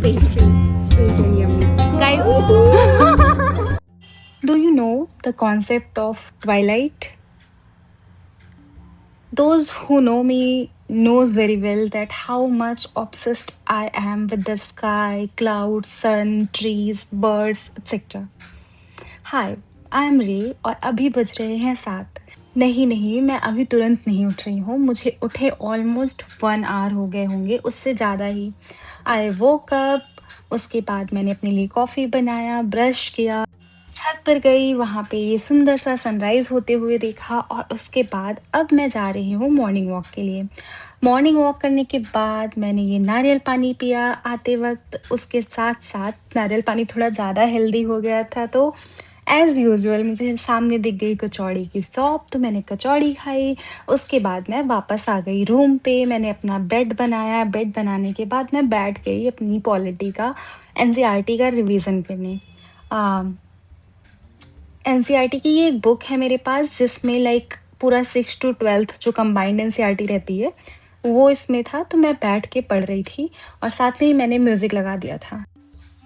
pastry, sweet and yummy. Guys, do you know the concept of twilight? Those who know me knows very well that how much obsessed I am with the sky, clouds, sun, trees, birds, etc. Hi, I am रे और अभी बज रहे हैं 7। नहीं नहीं, मैं अभी तुरंत नहीं उठ रही हूँ, मुझे उठे ऑलमोस्ट 1 आवर हो गए होंगे, उससे ज़्यादा ही। आई वोक अप, उसके बाद मैंने अपने लिए कॉफ़ी बनाया, ब्रश किया, छत पर गई, वहाँ पे ये सुंदर सा सनराइज़ होते हुए देखा और उसके बाद अब मैं जा रही हूँ मॉर्निंग वॉक के लिए। मॉर्निंग वॉक करने के बाद मैंने ये नारियल पानी पिया आते वक़्त, उसके साथ-साथ नारियल पानी थोड़ा ज़्यादा हेल्दी हो गया था तो एज़ यूजुअल मुझे सामने दिख गई कचौड़ी की शॉप, तो मैंने कचौड़ी खाई। उसके बाद मैं वापस आ गई रूम पे, मैंने अपना बेड बनाया, बेड बनाने के बाद मैं बैठ गई अपनी पॉलिटी का एनसीईआरटी का रिवीज़न करने। अ एनसीईआरटी की ये एक बुक है मेरे पास जिसमें लाइक पूरा 6 टू 12th जो कंबाइंड एनसीईआरटी रहती है, वो इसमें था तो मैं बैठ के पढ़ रही थी और साथ में ही मैंने म्यूज़िक लगा दिया था।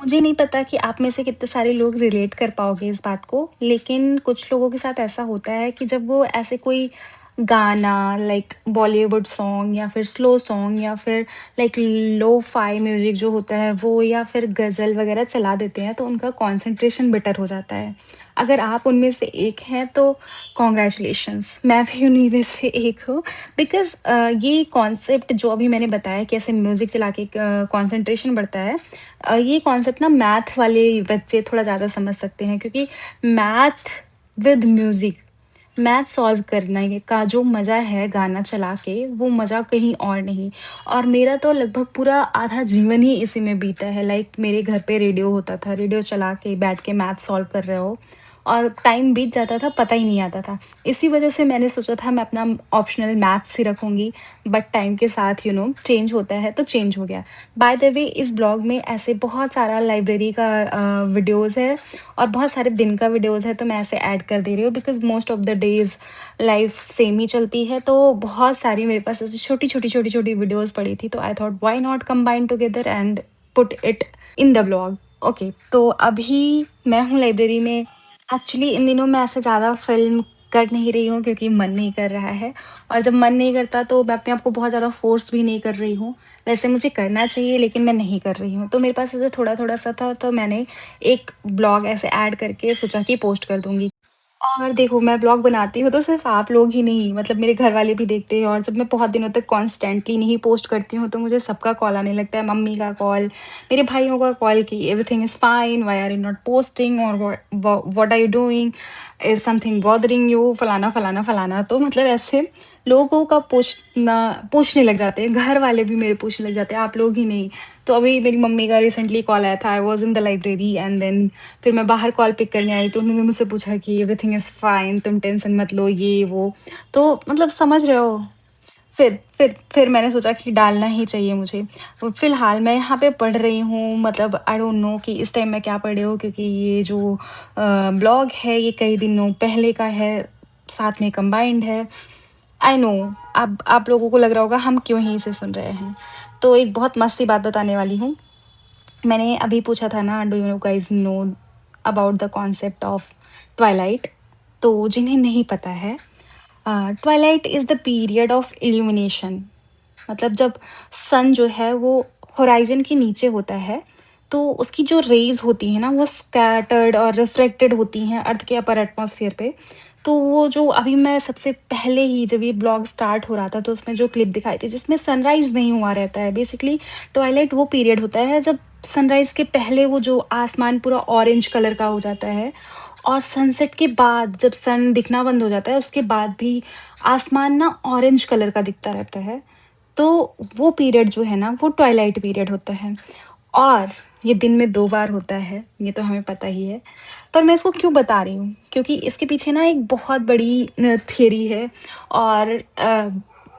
मुझे नहीं पता कि आप में से कितने सारे लोग रिलेट कर पाओगे इस बात को, लेकिन कुछ लोगों के साथ ऐसा होता है कि जब वो ऐसे कोई गाना लाइक बॉलीवुड सॉन्ग या फिर स्लो सॉन्ग या फिर लाइक लो-फाई म्यूज़िक जो होता है वो या फिर गज़ल वगैरह चला देते हैं, तो उनका कंसंट्रेशन बेटर हो जाता है। अगर आप उनमें से एक हैं तो कांग्रेचुलेशंस, मैं भी उन्हीं में से एक हूँ बिकॉज़ ये कॉन्सेप्ट जो अभी मैंने बताया कि ऐसे म्यूज़िक चला के कंसंट्रेशन बढ़ता है। ये कॉन्सेप्ट ना मैथ वाले बच्चे थोड़ा ज़्यादा समझ सकते हैं क्योंकि math with music, math solve करने का जो मज़ा है गाना चला के, वो मज़ा कहीं और नहीं। और मेरा तो लगभग पूरा आधा जीवन ही इसी में बीता है। लाइक मेरे घर पे रेडियो होता था, रेडियो चला के बैठ के मैथ सॉल्व कर रहे हो और टाइम बीत जाता था, पता ही नहीं आता था। इसी वजह से मैंने सोचा था मैं अपना ऑप्शनल मैथ्स ही रखूँगी, बट टाइम के साथ चेंज होता है तो चेंज हो गया। बाय द वे इस ब्लॉग में ऐसे बहुत सारा लाइब्रेरी का वीडियोज़ है और बहुत सारे दिन का वीडियोज़ है, तो मैं ऐसे ऐड कर दे रही हूँ because most of the days life same ही चलती है, तो बहुत सारी मेरे पास ऐसी छोटी-छोटी वीडियोज़ पड़ी थी, तो I thought why not combine together and put it in the blog. Okay, तो अभी मैं हूँ लाइब्रेरी में। एक्चुअली इन दिनों मैं ऐसे ज़्यादा फ़िल्म कर नहीं रही हूँ क्योंकि मन नहीं कर रहा है और जब मन नहीं करता तो मैं अपने आप को बहुत ज़्यादा फ़ोर्स भी नहीं कर रही हूँ। वैसे मुझे करना चाहिए लेकिन मैं नहीं कर रही हूँ। तो मेरे पास ऐसे थोड़ा-थोड़ा सा था तो मैंने एक ब्लॉग ऐसे ऐड करके सोचा कि पोस्ट कर दूँगी। और देखो मैं ब्लॉग बनाती हूँ तो सिर्फ़ आप लोग ही नहीं मतलब मेरे घर वाले भी देखते हैं और जब मैं बहुत दिनों तक कॉन्स्टेंटली नहीं पोस्ट करती हूँ तो मुझे सबका कॉल आने लगता है, मम्मी का कॉल, मेरे भाइयों का कॉल कि everything is fine, why are you not posting और what are you doing, is something bothering you, फलाना, फलाना, फलाना। तो मतलब ऐसे लोगों का पूछने लग जाते हैं, घर वाले भी मेरे पूछने लग जाते हैं, आप लोग ही नहीं। तो अभी मेरी मम्मी का रिसेंटली कॉल आया था, I was in the library and then फिर मैं बाहर कॉल पिक करने आई तो उन्होंने मुझसे पूछा कि एवरीथिंग इज़ फाइन, तुम टेंशन मत लो, ये वो। तो मतलब समझ रहे हो? फिर मैंने सोचा कि डालना ही चाहिए मुझे। फ़िलहाल मैं यहाँ पे पढ़ रही हूँ, मतलब आई डोंट नो कि इस टाइम मैं क्या पढ़ रही हूँ क्योंकि ये जो ब्लॉग है ये कई दिनों पहले का है, साथ में कंबाइंड है। आई नो अब आप लोगों को लग रहा होगा हम क्यों ही इसे सुन रहे हैं। तो एक बहुत मस्त सी बात बताने वाली हूँ। मैंने अभी पूछा था ना, do you guys know about the concept of Twilight? तो जिन्हें नहीं पता है, Twilight is the period of illumination. मतलब जब सन जो है वो होराइजन के नीचे होता है तो उसकी जो रेज होती है ना वो स्कैटर्ड और रिफ्लेक्टेड होती हैं अर्थ के अपर एटमॉस्फेयर पे। तो वो जो अभी मैं सबसे पहले ही जब ये ब्लॉग स्टार्ट हो रहा था तो उसमें जो क्लिप दिखाई थी जिसमें सनराइज नहीं हुआ रहता है, बेसिकली ट्वाइलाइट वो पीरियड होता है जब सनराइज के पहले वो जो आसमान पूरा ऑरेंज कलर का हो जाता है और सनसेट के बाद जब सन दिखना बंद हो जाता है उसके बाद भी आसमान ना ऑरेंज कलर का दिखता रहता है। तो वो पीरियड जो है ना वो ट्वाइलाइट पीरियड होता है और ये दिन में 2 बार होता है, ये तो हमें पता ही है। पर मैं इसको क्यों बता रही हूँ? क्योंकि इसके पीछे ना एक बहुत बड़ी थियरी है और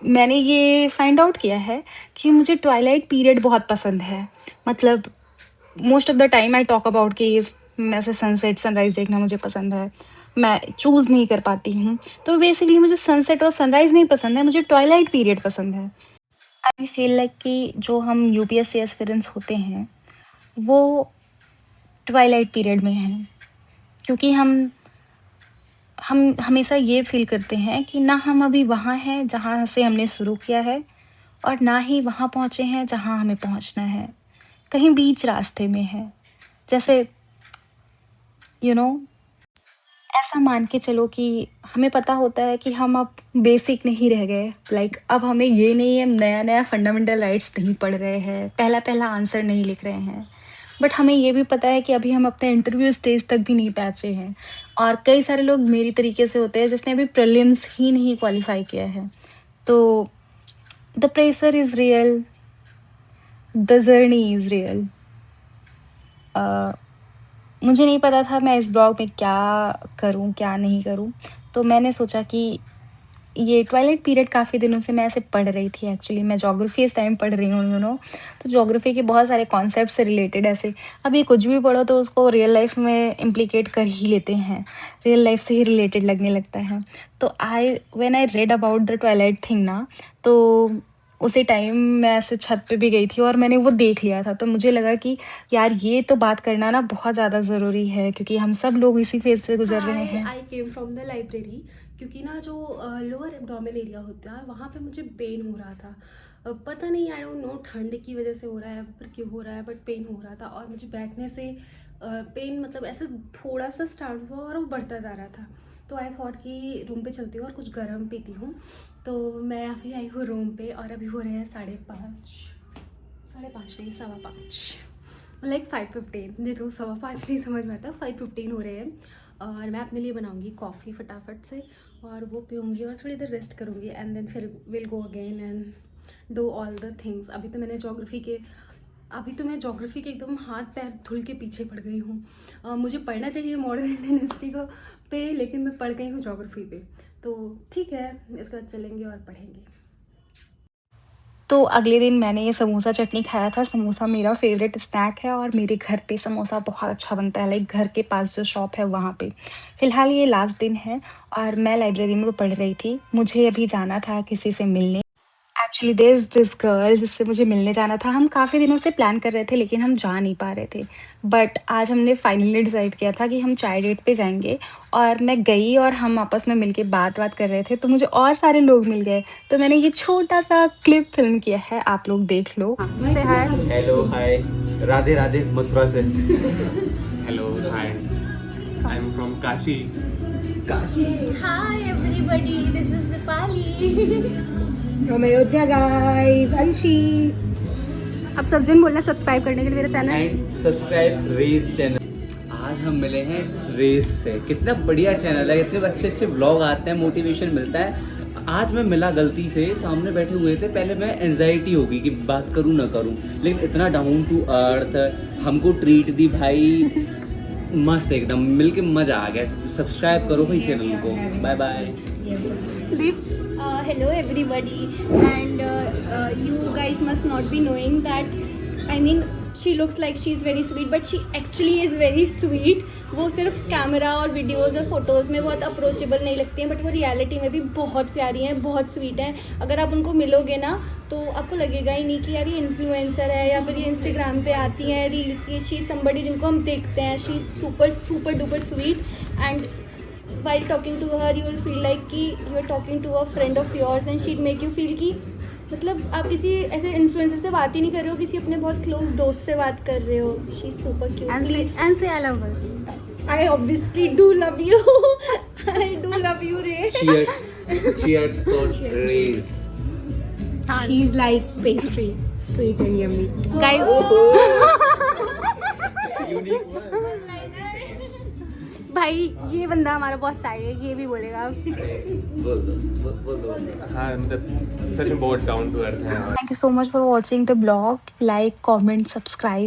मैंने ये फाइंड आउट किया है कि मुझे ट्वाइलाइट पीरियड बहुत पसंद है। मतलब most of the time I talk about कि ऐसे सनसेट, सनराइज़ देखना मुझे पसंद है। मैं चूज़ नहीं कर पाती हूँ। तो बेसिकली मुझे सनसेट और सनराइज़ नहीं पसंद है, मुझे ट्वाइलाइट पीरियड पसंद है। आई फील लाइक कि जो हम यूपीएससी एस्पिरेंट्स होते हैं, वो ट्वाइलाइट पीरियड में है, क्योंकि हम हमेशा ये फ़ील करते हैं कि ना हम अभी वहाँ हैं जहाँ से हमने शुरू किया है और ना ही वहाँ पहुँचे हैं जहाँ हमें पहुँचना है। कहीं बीच रास्ते में है। जैसे यू नो ऐसा मान के चलो कि हमें पता होता है कि हम अब बेसिक नहीं रह गए। लाइक अब हमें ये नहीं है, हम नया-नया फंडामेंटल राइट्स नहीं पढ़ रहे हैं, पहला-पहला आंसर नहीं लिख रहे हैं। बट हमें ये भी पता है कि अभी हम अपने इंटरव्यू स्टेज तक भी नहीं पहुँचे हैं। और कई सारे लोग मेरी तरीके से होते हैं जिसने अभी प्रीलिम्स ही नहीं क्वालीफाई किया है। तो the pressure is real, the journey is real. मुझे नहीं पता था मैं इस ब्लॉग में क्या करूँ, क्या नहीं करूँ। तो मैंने सोचा कि ये ट्वाइलाइट पीरियड काफ़ी दिनों से मैं ऐसे पढ़ रही थी। एक्चुअली मैं ज्योग्राफी इस टाइम पढ़ रही हूँ, तो ज्योग्राफी के बहुत सारे कॉन्सेप्ट से रिलेटेड ऐसे अब ये कुछ भी पढ़ो तो उसको रियल लाइफ में इम्प्लीकेट कर ही लेते हैं, रियल लाइफ से ही रिलेटेड लगने लगता है। तो when I read about the Twilight thing ना, तो उसी टाइम मैं ऐसे छत पे भी गई थी और मैंने वो देख लिया था। तो मुझे लगा कि यार ये तो बात करना ना बहुत ज़्यादा ज़रूरी है, क्योंकि हम सब लोग इसी फेज़ से गुज़र रहे हैं। आई केम फ्रॉम द लाइब्रेरी, क्योंकि ना जो लोअर एब्डोमेन एरिया होता है वहाँ पे मुझे पेन हो रहा था। पता नहीं, आई डोंट नो ठंड की वजह से हो रहा है पर क्यों हो रहा है, बट पेन हो रहा था और मुझे बैठने से पेन मतलब ऐसे थोड़ा सा स्टार्ट हुआ और वो बढ़ता जा रहा था। तो आई थॉट कि रूम पे चलती हूँ और कुछ गर्म पीती हूँ। तो मैं अभी आई हूँ रूम पे और अभी हो रहे हैं 5:30 नहीं 5:15, लाइक 5:15, जिसको 5:15 नहीं समझ में आता, 5:15 हो रहे हैं। और मैं अपने लिए बनाऊंगी कॉफ़ी फटाफट से और वो पीऊँगी और थोड़ी देर रेस्ट करूँगी एंड देन फिर will go again and do all the things. अभी तो मैं ज्योग्राफी के एकदम हाथ पैर धुल के पीछे पड़ गई हूँ। मुझे पढ़ना चाहिए मॉडर्न इंडियन हिस्ट्री को पे, लेकिन मैं पढ़ गई हूँ ज्योग्राफी पे। तो ठीक है, इसके बाद चलेंगे और पढ़ेंगे। तो अगले दिन मैंने ये समोसा चटनी खाया था। समोसा मेरा फ़ेवरेट स्नैक है और मेरे घर पे समोसा बहुत अच्छा बनता है, लाइक घर के पास जो शॉप है वहाँ पे। फ़िलहाल ये लास्ट दिन है और मैं लाइब्रेरी में पढ़ रही थी। मुझे अभी जाना था किसी से मिलने। Actually there is this girl जिससे मुझे मिलने जाना था। हम काफ़ी दिनों से प्लान कर रहे थे लेकिन हम जा नहीं पा रहे थे। बट आज हमने फाइनली डिसाइड किया था कि हम चाय डेट पे जाएँगे और मैं गई और हम आपस में मिलके बात-वात कर रहे थे, तो मुझे और सारे लोग मिल गए। तो मैंने ये छोटा-सा क्लिप फ़िल्म किया है, आप लोग देख लो। से हाय। हेलो हाय, राधे राधे मथुरा से। Hello, hi. I'm from Kashi. Hi everybody, this is Dipali. From Ayodhya guys, अंशी। अब सब जन बोलना सब्सक्राइब करने के लिए मेरा चैनल। एंड सब्सक्राइब रेस चैनल। आज हम मिले हैं रेस से। कितना बढ़िया चैनल है, इतने अच्छे अच्छे ब्लॉग आते हैं, मोटिवेशन मिलता है। आज मैं मिला गलती से, सामने बैठे हुए थे। पहले मैं एंजाइटी होगी कि बात करूं ना करूं, लेकिन इतना डाउन टू अर्थ हमको ट्रीट दी भाई, मस्त एकदम, मिलके मजा आ गया। सब्सक्राइब करो भाई चैनल को। Bye bye. Hello everybody, and you guys must not be knowing that, I mean, she looks like she is very sweet, but she actually is very sweet. वो सिर्फ कैमरा और वीडियोस और photos में बहुत approachable नहीं लगती हैं, but वो रियलिटी में भी बहुत प्यारी हैं, बहुत स्वीट हैं। अगर आप उनको मिलोगे ना तो आपको लगेगा ही नहीं कि यार ये इन्फ्लुएंसर है या फिर ये इंस्टाग्राम पे आती हैं रील्स। ये शी इज़ समबडी जिनको हम देखते हैं। She is super super duper sweet, and while talking to her you will feel like कि you are talking to a friend of yours and she'd make you feel कि मतलब आप किसी ऐसे इन्फ्लुएंसर से बात ही नहीं कर रहे हो, किसी अपने बहुत क्लोज दोस्त से बात कर रहे हो। She is super cute. And say I love her. I obviously do love you. I do love you, Ray. Cheers for race. She is like pastry, sweet and yummy. भाई ये बंदा हमारा बहुत सही है, ये भी बोलेगा। बोल दो। हाँ, मतलब सच में बहुत डाउन टू अर्थ है। Thank you so much for watching the blog. Like, comment, subscribe.